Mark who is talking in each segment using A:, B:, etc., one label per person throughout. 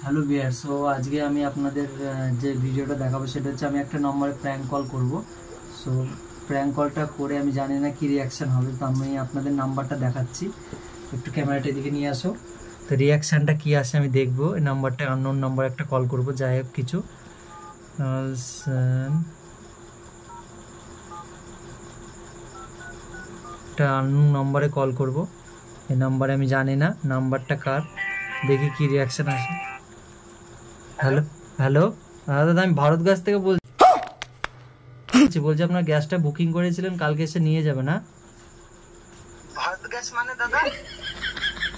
A: Hello বিয়ার। So আজকে আমি আপনাদের যে ভিডিওটা দেখাবো সেটা হচ্ছে আমি একটা নম্বরে প্র্যাঙ্ক কল করব। সো প্র্যাঙ্ক কলটা করে আমি জানি না কী রিয়াকশান হবে, তো আমি আপনাদের নাম্বারটা দেখাচ্ছি। একটু ক্যামেরাটা এদিকে নিয়ে আসো। তো রিয়াকশানটা কী আসে আমি দেখবো। এই নাম্বারটা আননোন নাম্বার একটা কল করব, যাই হোক কিছু একটা আননোন নাম্বারে কল করব। এই নাম্বারে আমি জানি না নাম্বারটা কার, দেখি কী রিয়াকশান আসে। হ্যালো হ্যালো দাদা, আমি ভারত গ্যাস থেকে বলছি আপনার গ্যাসটা বুকিং করেছিলেন, কালকে এসে নিয়ে যাবে না?
B: ভারত গ্যাস মানে দাদা?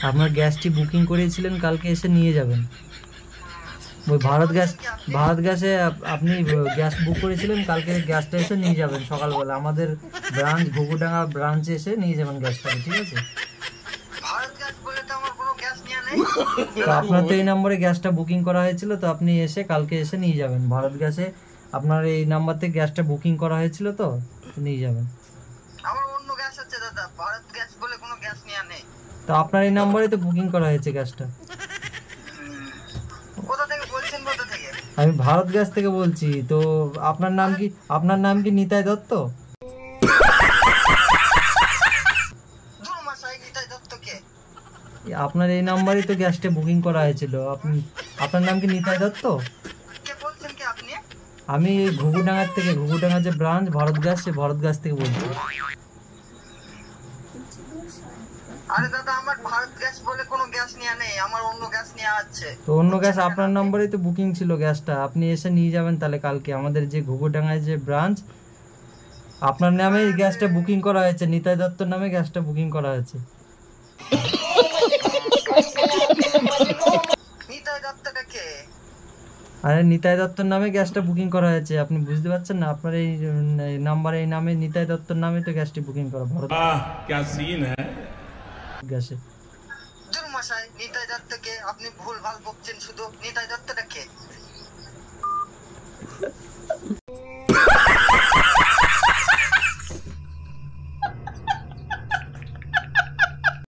A: আপনার গ্যাসটি বুকিং করেছিলেন, কালকে এসে নিয়ে যাবেন। ওই ভারত গ্যাসে আপনি গ্যাস বুক করেছিলেন, কালকে গ্যাসটা এসে নিয়ে যাবেন সকালবেলা। আমাদের ব্রাঞ্চ ঘুঘুডাঙ্গা ব্রাঞ্চে এসে নিয়ে যাবেন গ্যাসটাকে, ঠিক আছে?
B: ভারত গ্যাস বলে তো আমার কোনো গ্যাস নিয়ে নেই।
A: তো আপনার তো এই নম্বরে গ্যাসটা বুকিং করা হয়েছিল, তো আপনি এসে কালকে এসে নিয়ে যাবেন। ভারত গ্যাসে আপনার এই নাম্বার থেকে গ্যাসটা বুকিং করা হয়েছিল, তো নিয়ে যাবেন।
B: আমার অন্য গ্যাস আছে দাদা, ভারত গ্যাস বলে কোনো গ্যাস নিয়ে নেই।
A: তো আপনার এই নম্বরে তো বুকিং করা হয়েছে গ্যাসটা।
B: কোথা থেকে বলছেন, কোথা থেকে?
A: আমি ভারত গ্যাস থেকে বলছি। তো আপনার নাম কি নিতাই দত্ত?
B: নিতাই দত্ত কে?
A: আপনার এই নাম্বারেই তো গ্যাসটা বুকিং করা হয়েছিল। আপনার নাম কি নিতাই দত্ত?
B: কে বলছেন কি আপনি?
A: আমি ঘুঘুডাঙ্গার যে ব্রাঞ্চ ভারত গ্যাস, সে ভারত গ্যাস থেকে বলছি।
B: আরে দাদা, আমার ভারত গ্যাস বলে কোনো গ্যাস নিয়ে নেই, আমার অন্য গ্যাস নিয়ে আছে।
A: তো অন্য গ্যাস আপনার নম্বরেই তো বুকিং ছিল গ্যাসটা, আপনি এসে নিয়ে যাবেন তাহলে কালকে। আমাদের যে ঘুঘুডাঙ্গায় যে ব্রাঞ্চ, আপনার নামে গ্যাসটা বুকিং করা হয়েছে, নিতাই দত্তর নামে গ্যাসটা বুকিং করা হয়েছে।
B: নিতাই দত্তটা কে?
A: আরে নিতাই দত্তর নামে গ্যাসটা বুকিং করা হয়েছে, আপনি বুঝতে পারছেন না? আপনার এই নাম্বারে এই নামে নিতাই দত্তর নামে তো গ্যাসটি বুকিং করা ভারত গ্যাসে।
B: মশাই, নিতাই দত্ত কে? আপনি ভুল ভাল বকছেন শুধু। নিতাই দত্তটা কে?